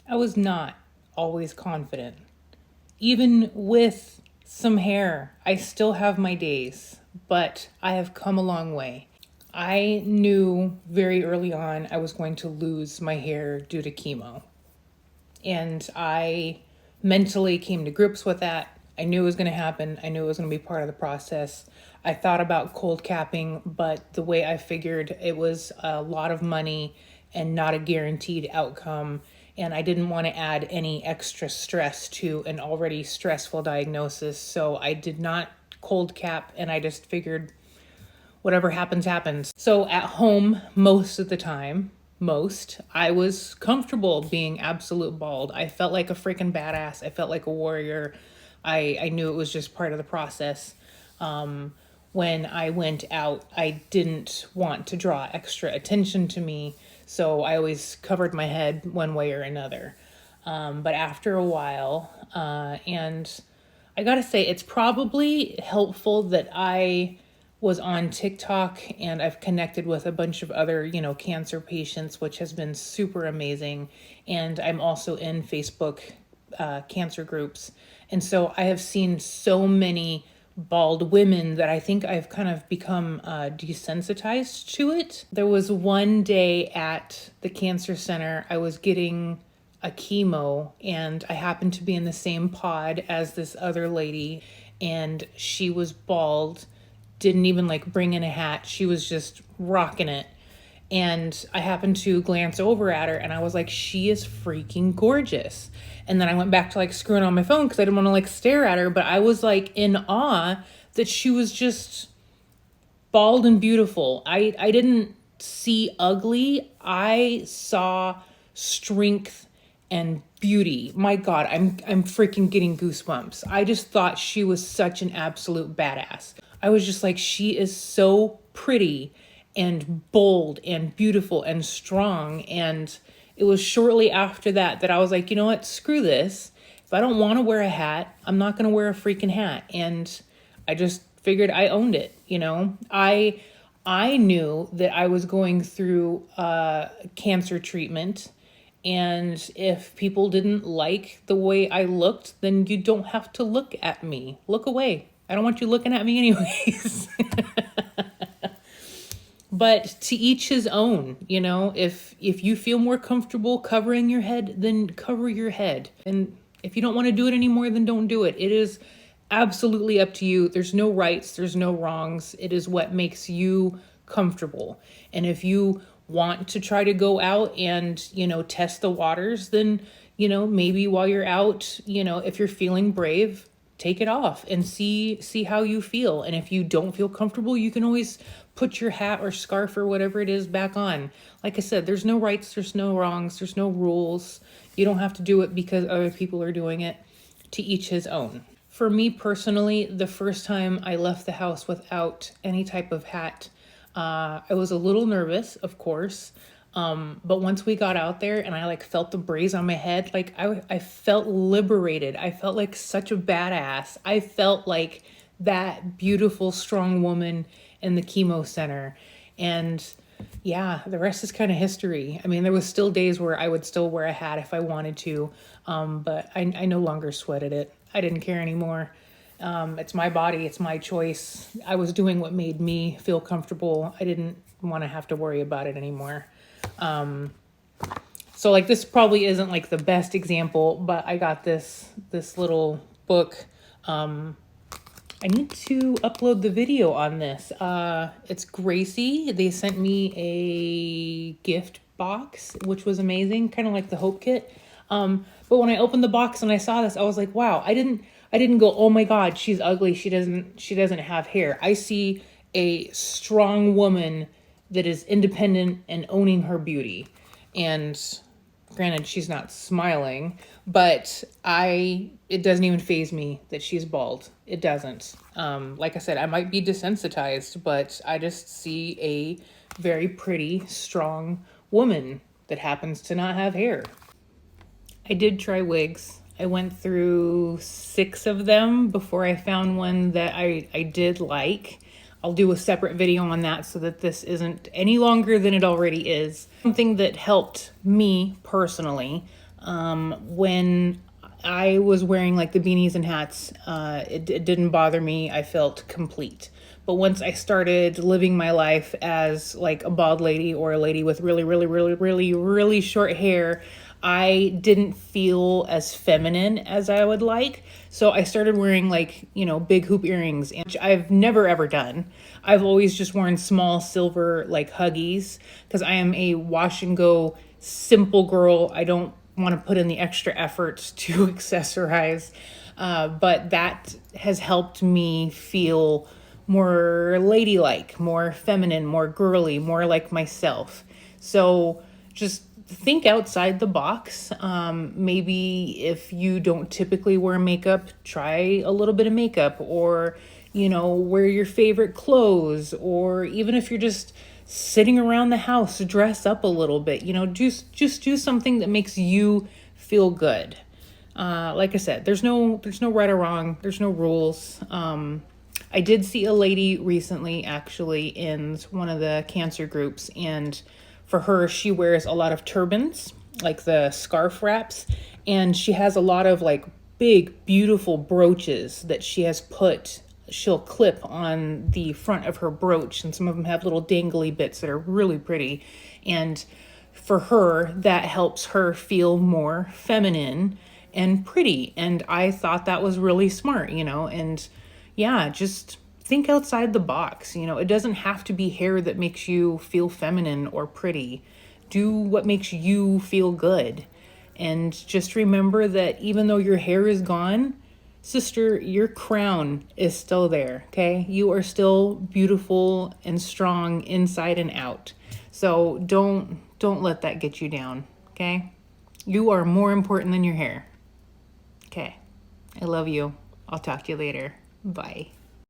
I was not always confident. Even with some hair, I still have my days, but I have come a long way. I knew very early on I was going to lose my hair due to chemo. And I mentally came to grips with that. I knew it was going to happen. I knew it was going to be part of the process. I thought about cold capping, but the way I figured it was a lot of money and not a guaranteed outcome. And I didn't want to add any extra stress to an already stressful diagnosis. So I did not cold cap, and I just figured whatever happens, happens. So at home, most of the time, I was comfortable being absolute bald. I felt like a freaking badass. I felt like a warrior. I knew it was just part of the process. When I went out, I didn't want to draw extra attention to me. So I always covered my head one way or another. But after a while, and I gotta say, it's probably helpful that I was on TikTok and I've connected with a bunch of other, cancer patients, which has been super amazing. And I'm also in Facebook cancer groups. And so I have seen so many bald women that I think I've kind of become desensitized to it. There was one day at the cancer center, I was getting a chemo and I happened to be in the same pod as this other lady, and she was bald, didn't even like bring in a hat. She was just rocking it. And I happened to glance over at her and I was like, she is freaking gorgeous. And then I went back to like screwing on my phone because I didn't want to like stare at her, but I was like in awe that she was just bald and beautiful. I didn't see ugly. I saw strength and beauty. My God, I'm freaking getting goosebumps. I just thought she was such an absolute badass. I was just like, she is so pretty and bold and beautiful and strong. And it was shortly after that that I was like, you know what? Screw this. If I don't want to wear a hat, I'm not going to wear a freaking hat. And I just figured I owned it. I knew that I was going through cancer treatment. And if people didn't like the way I looked, then you don't have to look at me. Look away. I don't want you looking at me anyways. But to each his own, if you feel more comfortable covering your head, then cover your head. And if you don't want to do it anymore, then don't do it. It is absolutely up to you. There's no rights, there's no wrongs. It is what makes you comfortable. And if you want to try to go out and, test the waters, then, maybe while you're out, if you're feeling brave, take it off and see how you feel. And if you don't feel comfortable, you can always put your hat or scarf or whatever it is back on. Like I said, there's no rights, there's no wrongs, there's no rules. You don't have to do it because other people are doing it. To each his own. For me personally, the first time I left the house without any type of hat, I was a little nervous, of course. But once we got out there and I felt the breeze on my head, I felt liberated. I felt like such a badass. I felt like that beautiful, strong woman in the chemo center. And yeah, the rest is kind of history. I mean, there was still days where I would still wear a hat if I wanted to. But I no longer sweated it. I didn't care anymore. It's my body. It's my choice. I was doing what made me feel comfortable. I didn't want to have to worry about it anymore. So this probably isn't the best example, but I got this little book. I need to upload the video on this. It's Gracie. They sent me a gift box, which was amazing, kind of like the Hope Kit. But when I opened the box and I saw this, I was like, wow, I didn't go, oh my God, she's ugly. She doesn't have hair. I see a strong woman that is independent and owning her beauty. And granted, she's not smiling, but it doesn't even faze me that she's bald. It doesn't. Like I said, I might be desensitized, but I just see a very pretty, strong woman that happens to not have hair. I did try wigs. I went through 6 of them before I found one that I did like. I'll do a separate video on that so that this isn't any longer than it already is. Something that helped me personally, When I was wearing like the beanies and hats, it didn't bother me. I felt complete. But once I started living my life as like a bald lady or a lady with really, really, really, really, really short hair, I didn't feel as feminine as I would like. So I started wearing like, big hoop earrings, which I've never ever done. I've always just worn small silver like huggies because I am a wash and go simple girl. I don't want to put in the extra effort to accessorize. But that has helped me feel more ladylike, more feminine, more girly, more like myself. So just think outside the box. Maybe if you don't typically wear makeup, try a little bit of makeup, or, wear your favorite clothes, or even if you're just sitting around the house, dress up a little bit, just do something that makes you feel good. Like I said, there's no right or wrong. There's no rules. I did see a lady recently, actually, in one of the cancer groups, and for her, she wears a lot of turbans, like the scarf wraps, and she has a lot of like big, beautiful brooches that she'll clip on the front of her brooch, and some of them have little dangly bits that are really pretty. And for her, that helps her feel more feminine and pretty. And I thought that was really smart, and yeah, just think outside the box. It doesn't have to be hair that makes you feel feminine or pretty. Do what makes you feel good. And just remember that even though your hair is gone, sister, your crown is still there, okay? You are still beautiful and strong inside and out. So don't let that get you down, okay? You are more important than your hair. Okay. I love you. I'll talk to you later. Bye.